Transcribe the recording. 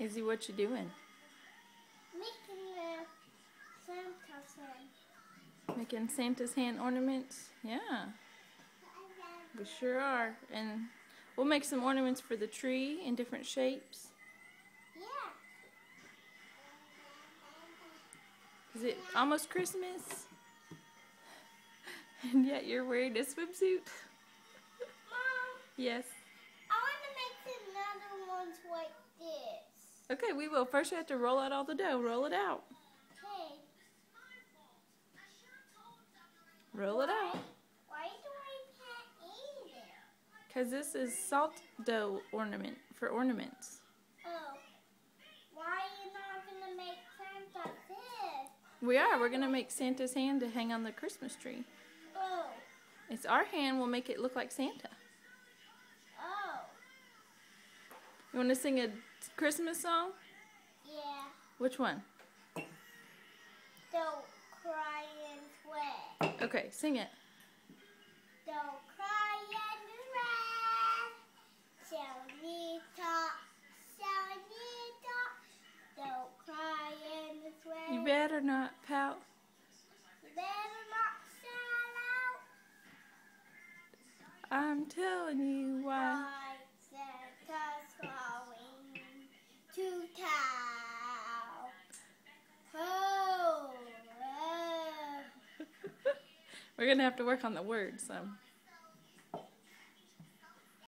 Izzy, what you doing? Making Santa's hand. Making Santa's hand ornaments? Yeah, we sure are. And we'll make some ornaments for the tree in different shapes. Yeah. Is it almost Christmas? And yet you're wearing a swimsuit? Mom, Yes. I want to make another ones like this. Okay, we will. First you have to roll out all the dough. Roll it out. Okay. Roll it out. Why do I can't eat it? Because this is salt dough ornament for ornaments. Oh. Why are you not going to make Santa's head? We are. We're going to make Santa's hand to hang on the Christmas tree. Oh. It's our hand. We'll make it look like Santa. Oh. You want to sing a Christmas song? Yeah. Which one? Don't cry and sweat. Okay, sing it. Don't cry and sweat. Santa, Santa. Don't cry and sweat. You better not pout. You better not sell out. I'm telling you why. Why Santa's going to town. Oh. We're going to have to work on the words some.